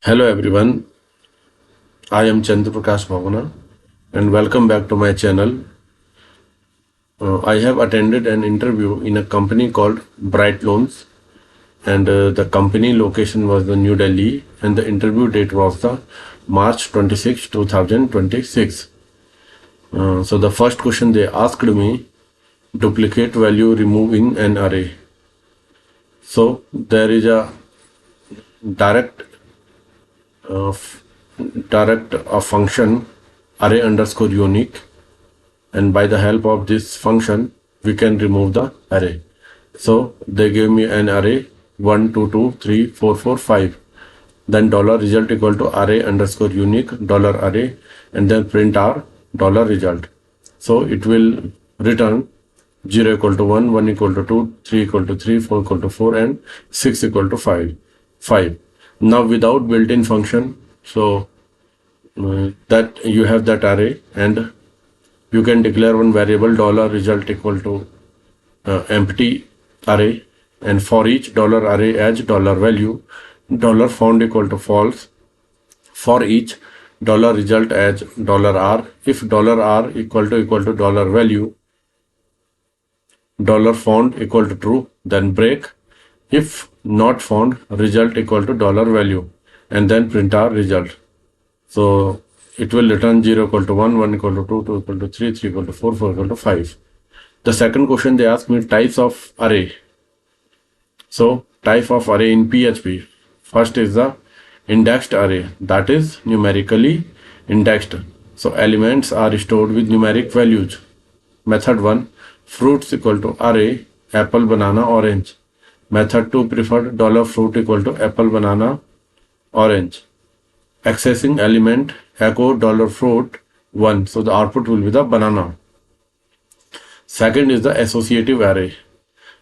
Hello everyone, I am Chandra Prakash Bhavana and welcome back to my channel. I have attended an interview in a company called Bright Loans and the company location was the New Delhi and the interview date was the March 26, 2026. So the first question they asked me, duplicate value removing an array. So there is a direct uh, f- function array underscore unique, and by the help of this function we can remove the array. So they gave me an array 1 2 2 3 4 4 5, then dollar result equal to array underscore unique dollar array, and then print our dollar result. So it will return 0 equal to 1, 1 equal to 2, 3 equal to 3, 4 equal to 4, and 6 equal to 5. Now without built-in function, so that you have that array, and you can declare one variable dollar result equal to empty array, and for each dollar array as dollar value, dollar found equal to false. For each dollar result as dollar r, if dollar r equal to dollar value, dollar found equal to true, then break. If not found, result equal to dollar value, and then print our result. So it will return 0 equal to 1, 1 equal to 2, 2 equal to 3, 3 equal to 4, 4 equal to 5. The second question they ask me types of array. So type of array in PHP. First is the indexed array, that is numerically indexed. So elements are stored with numeric values. Method 1, fruits equal to array apple, banana, orange. Method 2, preferred $fruit equal to apple, banana, orange. Accessing element echo $fruit 1. So the output will be the banana. Second is the associative array.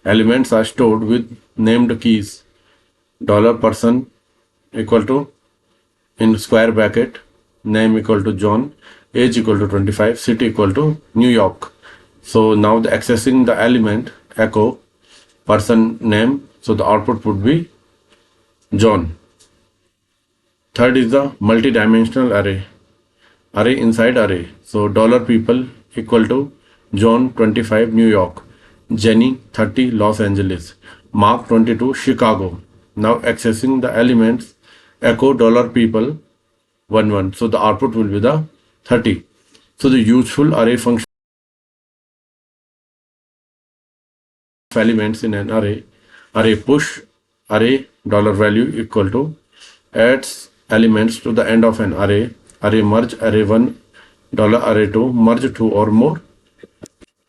Elements are stored with named keys. $person equal to, in square bracket, name equal to John, age equal to 25, city equal to New York. So now the accessing the element echo person name, so the output would be John. Third is the multi-dimensional array. Array inside array. So $people equal to John 25 New York, Jenny 30 Los Angeles, Mark 22 Chicago. Now accessing the elements echo $people 11. So the output will be the 30. So the useful array function elements in an array push, array $value equal to adds elements to the end of an array merge, array 1 array 2 merge 2 or more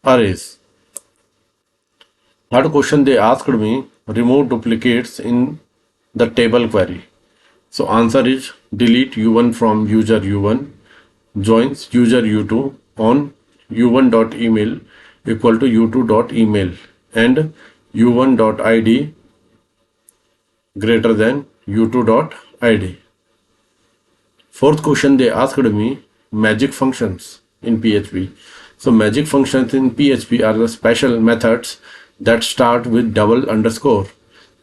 arrays. Third question they asked me, remove duplicates in the table query. So answer is delete u1 from user u1, joins user u2 on u1.email equal to u2.email, and u1.id greater than u2.id. Fourth question they asked me, magic functions in PHP. So magic functions in PHP are the special methods that start with double underscore.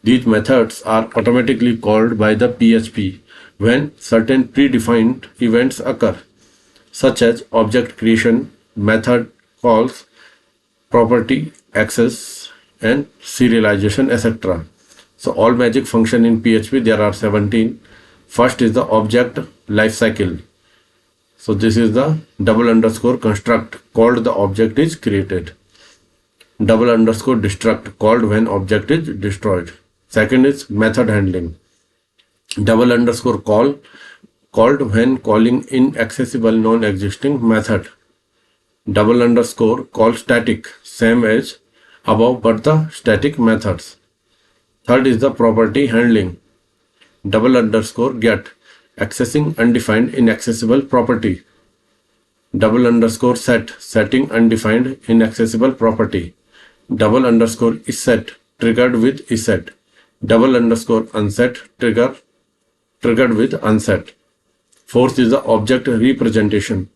These methods are automatically called by the PHP when certain predefined events occur, such as object creation, method calls, property access, and serialization, etc. So all magic function in PHP, there are 17. First is the object lifecycle. So this is the double underscore construct called the object is created. Double underscore destruct called when object is destroyed. Second is method handling. Double underscore call called when calling inaccessible non-existing method. Double underscore call static, same as above but the static methods. Third is the property handling. Double underscore get, accessing undefined inaccessible property. Double underscore set, setting undefined inaccessible property. Double underscore is set, triggered with is set. Double underscore unset, triggered with unset. Fourth is the object representation.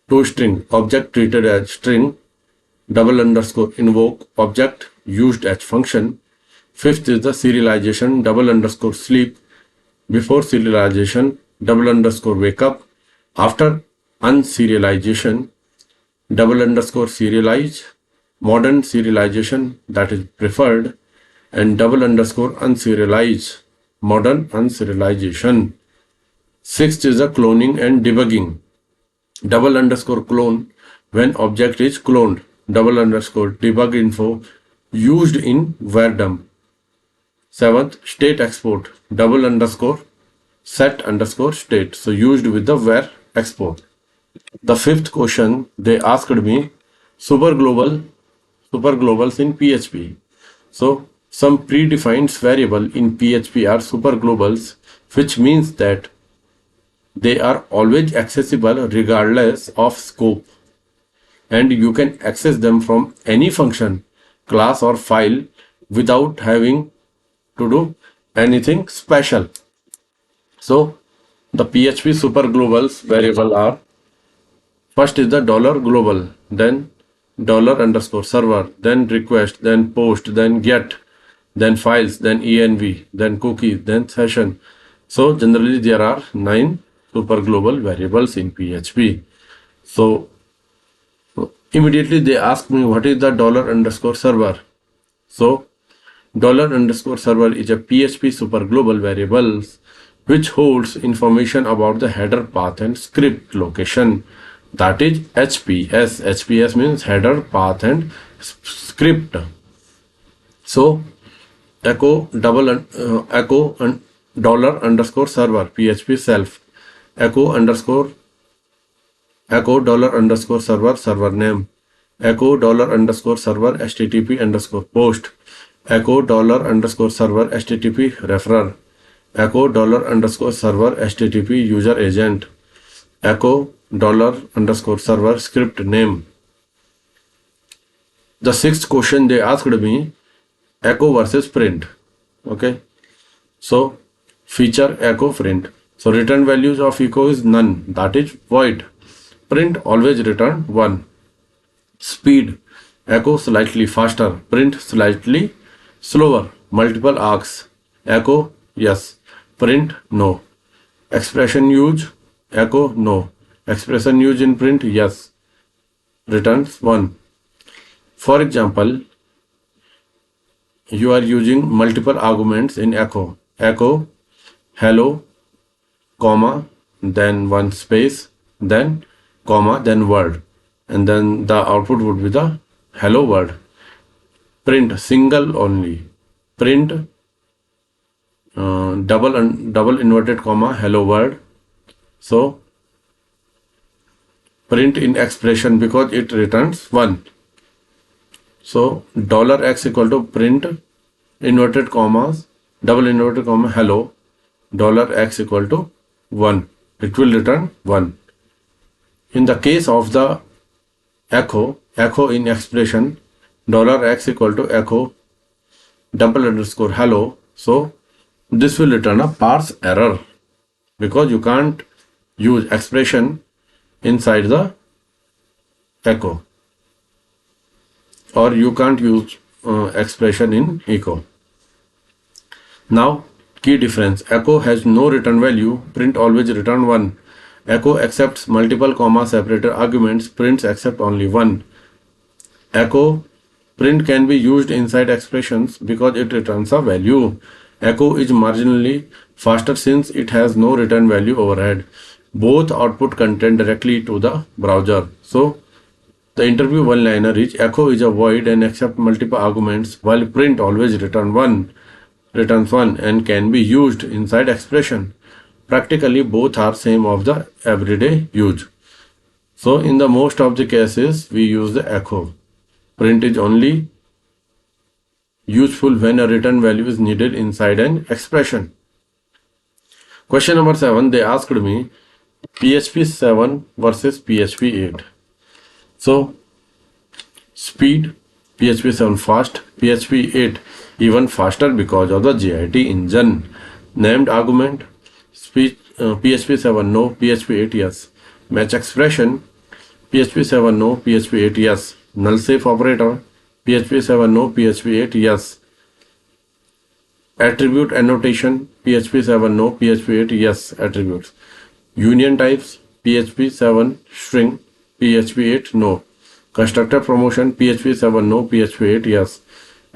ToString, object treated as string. Double underscore invoke, object used as function. Fifth is the serialization, double underscore sleep, before serialization, double underscore wake up. After unserialization, double underscore serialize. Modern serialization that is preferred, and double underscore unserialize. Modern unserialization. Sixth is the cloning and debugging. Double underscore clone when object is cloned. Double underscore debug info used in var_dump. Seventh, state export. Double underscore set underscore state. So used with the var export. The fifth question they asked me superglobals in PHP. So some predefined variable in PHP are superglobals, which means that they are always accessible regardless of scope, and you can access them from any function, class or file without having to do anything special. So the PHP superglobals variable are: first is the $global, then $_server, then request, then post, then get, then files, then env, then cookie, then session. So generally there are 9 superglobal variables in PHP. So immediately they ask me what is the $_server. So $_server is a PHP superglobal variable which holds information about the header path and script location. That is HPS. HPS means header path and script. So echo $_server PHP self, echo $_server server name, echo $_server http post, echo $_server http referrer, echo $_server http user agent, echo $_server script name. The sixth question they asked me, echo versus print. Okay, so feature echo print. So return values of echo is none, that is void. Print always return 1. Speed, echo slightly faster, print slightly slower. Multiple arcs, echo yes, print no. Expression use, echo no. Expression used in print yes, returns 1. For example, you are using multiple arguments in echo hello, comma, then one space, then comma, then word, and then the output would be the hello word. Print single only, print double inverted comma hello word. So print in expression because it returns 1. So $x equal to print inverted commas double inverted comma hello, $x equal to 1. It will return 1. In the case of the echo in expression, $x equal to echo double underscore hello. So this will return a parse error because you can't use expression inside the echo, or you can't use expression in echo. Now key difference: echo has no return value, print always return 1. Echo accepts multiple comma separated arguments, prints accept only 1. Echo print can be used inside expressions because it returns a value. Echo is marginally faster since it has no return value overhead. Both output content directly to the browser. So the interview one-liner is: echo is a void and accept multiple arguments, while print always returns 1 and can be used inside expression. Practically both are same of the everyday use. So in the most of the cases we use the echo. Print is only useful when a return value is needed inside an expression. Question number 7, they asked me PHP 7 versus PHP 8. So speed, PHP 7 fast, PHP 8 even faster because of the JIT engine. Named argument, speed, PHP 7 no, PHP 8 yes. Match expression, PHP 7 no, PHP 8 yes. Null safe operator, PHP 7 no, PHP 8 yes. Attribute annotation, PHP 7 no, PHP 8 yes attributes. Union types PHP 7 string, PHP 8 no. Constructor promotion PHP 7 no, PHP 8 yes.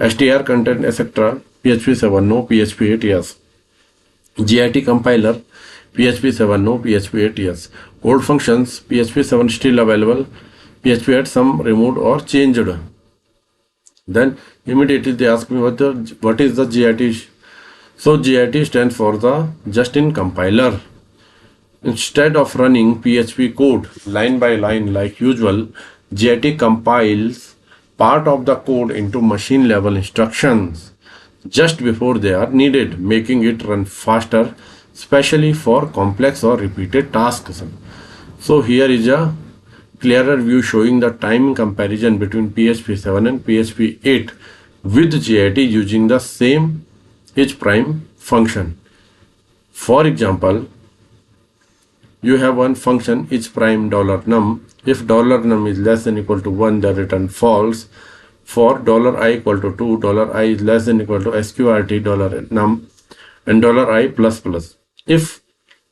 str content etc. PHP 7 no, PHP 8 yes. GIT compiler PHP 7 no, PHP 8 yes. Old functions PHP 7 still available, PHP 8 some removed or changed. Then immediately they ask me what is the GIT. So GIT stands for the just-in compiler. Instead of running PHP code line by line like usual, GIT compiles part of the code into machine level instructions just before they are needed, making it run faster, especially for complex or repeated tasks. So here is a clearer view showing the time comparison between PHP 7 and PHP 8 with GIT using the same each prime function. For example, you have one function each prime $num. If $num is less than equal to 1, then return false. For $i equal to 2, $i is less than equal to sqrt $num and $i plus plus. If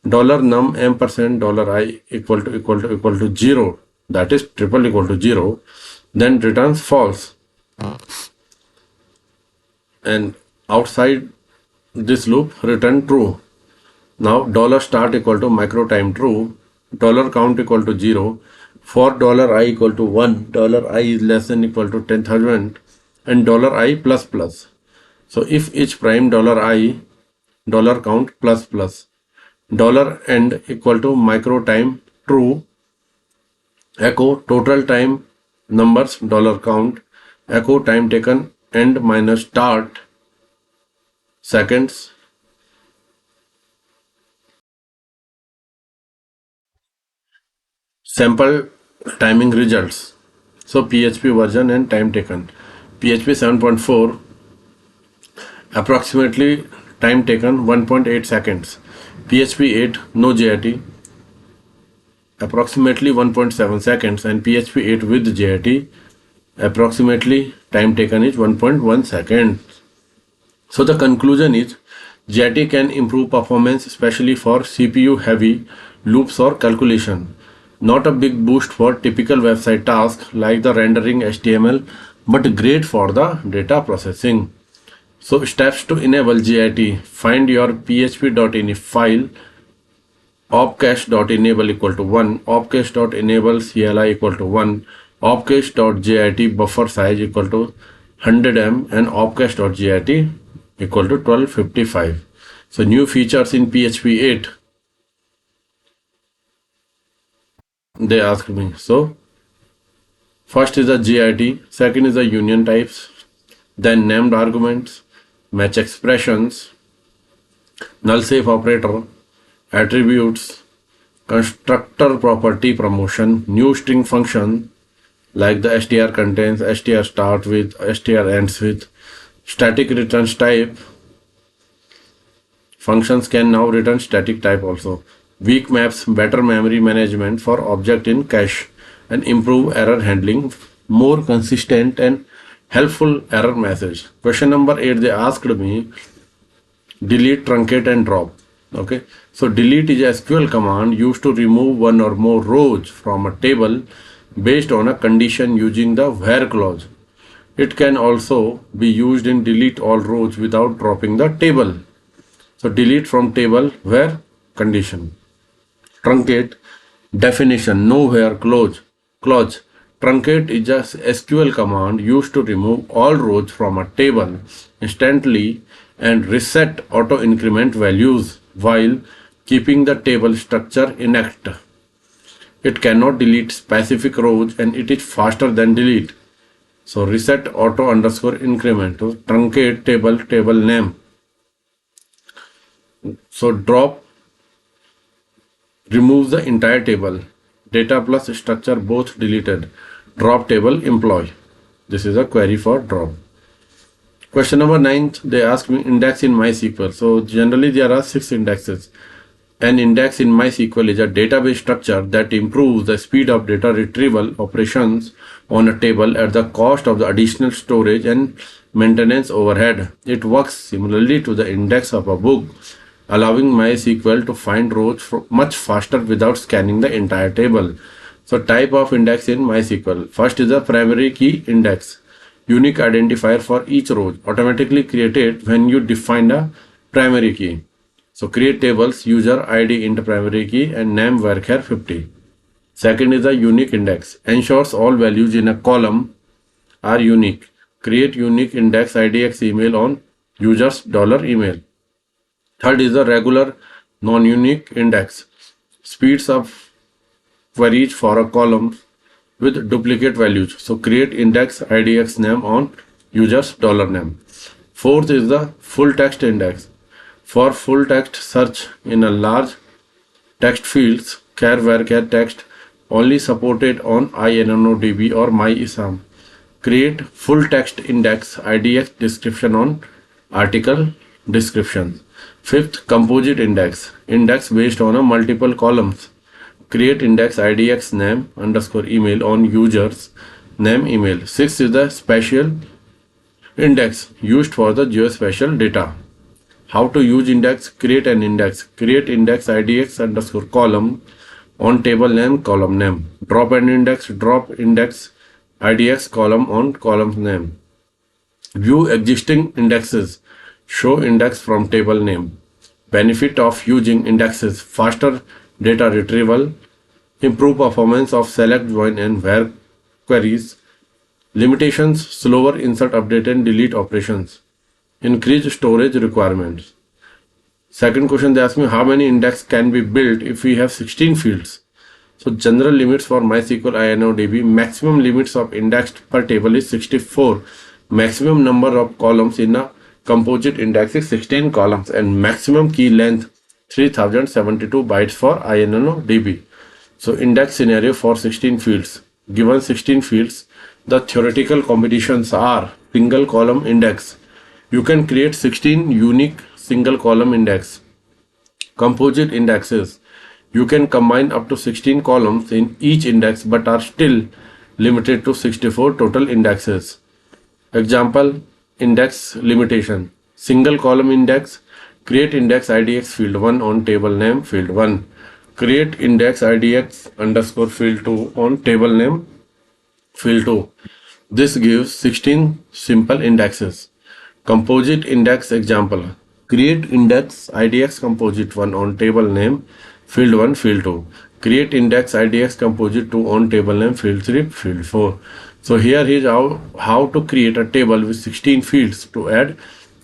$num ampersand $i equal to 0, that is triple equal to 0, then returns false. And outside this loop return true. Now $start equal to micro time true, $count equal to 0, for $i equal to 1, $i is less than equal to 10,000 and $i plus plus. So if each prime $i, $count plus plus, $end equal to micro time true, echo total time numbers $count, echo time taken end minus start seconds. Sample timing results. So PHP version and time taken. PHP 7.4 approximately time taken 1.8 seconds. PHP 8 no GIT approximately 1.7 seconds, and PHP 8 with GIT approximately time taken is 1.1 seconds. So the conclusion is GIT can improve performance especially for CPU heavy loops or calculation. Not a big boost for typical website tasks like the rendering HTML, but great for the data processing. So steps to enable GIT: find your php.ini file, opcache.enable equal to 1, opcache.enable CLI equal to 1, opcache.git buffer size equal to 100 M, and opcache.git equal to 1255. So new features in PHP 8. They asked me. So first is the GIT, second is the union types, then named arguments, match expressions, null safe operator, attributes, constructor property promotion, new string function like the str contains, str start with, str ends with, static returns type. Functions can now return static type also. Weak maps, better memory management for object in cache, and improve error handling, more consistent and helpful error message. Question number 8, they asked me delete, truncate and drop. Okay, so delete is a SQL command used to remove one or more rows from a table based on a condition using the where clause. It can also be used in delete all rows without dropping the table. So delete from table where condition. Truncate, definition, no where clause. Truncate is a SQL command used to remove all rows from a table instantly and reset auto increment values while keeping the table structure intact. It cannot delete specific rows and it is faster than delete. So reset auto underscore increment. So truncate table name. So drop removes the entire table, data plus structure both deleted. Drop table employee. This is a query for drop. Question number 9, they ask me index in MySQL. So generally there are 6 indexes. An index in MySQL is a database structure that improves the speed of data retrieval operations on a table at the cost of the additional storage and maintenance overhead. It works similarly to the index of a book allowing MySQL to find rows much faster without scanning the entire table. So type of index in MySQL. First is the primary key index, unique identifier for each row, automatically created when you define a primary key. So create tables, user ID int primary key and name varchar 50. Second is the unique index, ensures all values in a column are unique. Create unique index IDX email on user's $email. Third is the regular non-unique index, speeds up queries for a column with duplicate values. So create index IDX name on user's $name. Fourth is the full text index. For full text search in a large text fields, char varchar text only supported on INNODB or MyISAM. Create full text index IDX description on article description. Fifth, composite index, index based on a multiple columns. Create index IDX name underscore email on users name email. Sixth is the spatial index used for the geospatial data. How to use index? Create an index. Create index IDX underscore column on table name, column name. Drop an index, drop index IDX column on column name. View existing indexes. Show index from table name. Benefit of using indexes: faster data retrieval, improve performance of select, join and where queries. Limitations: slower insert, update and delete operations. Increase storage requirements. Second question, they ask me how many index can be built if we have 16 fields. So general limits for MySQL INODB, maximum limits of indexed per table is 64. Maximum number of columns in a composite index is 16 columns and maximum key length 3072 bytes for INNODB. So index scenario for 16 fields. Given 16 fields, the theoretical combinations are single column index. You can create 16 unique single column index. Composite indexes. You can combine up to 16 columns in each index but are still limited to 64 total indexes. Example, index limitation. Single column index. Create index IDX field 1 on table name field 1. Create index IDX underscore field 2 on table name field 2. This gives 16 simple indexes. Composite index example. Create index IDX composite 1 on table name field 1 field 2. Create index IDX composite 2 on table name field 3 field 4. So here is how to create a table with 16 fields to add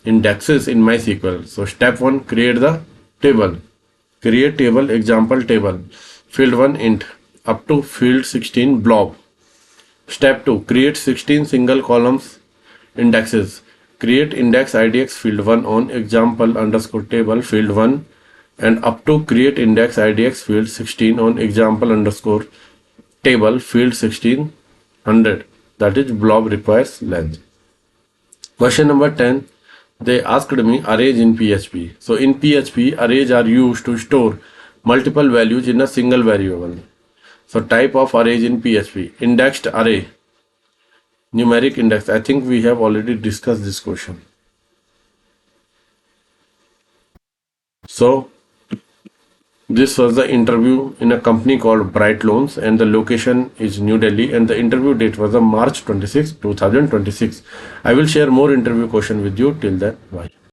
indexes in MySQL. So step 1, create the table. Create table, example table. Field 1 int up to field 16 blob. Step 2, create 16 single columns indexes. Create index IDX field 1 on example underscore table field 1 and up to create index IDX field 16 on example underscore table field 1600. That is blob requires length. Question number 10. They asked me arrays in PHP. So in PHP, arrays are used to store multiple values in a single variable. So type of arrays in PHP. Indexed array. Numeric index. I think we have already discussed this question. So this was the interview in a company called Bright Loans and the location is New Delhi and the interview date was March 26, 2026. I will share more interview question with you. Till then, bye.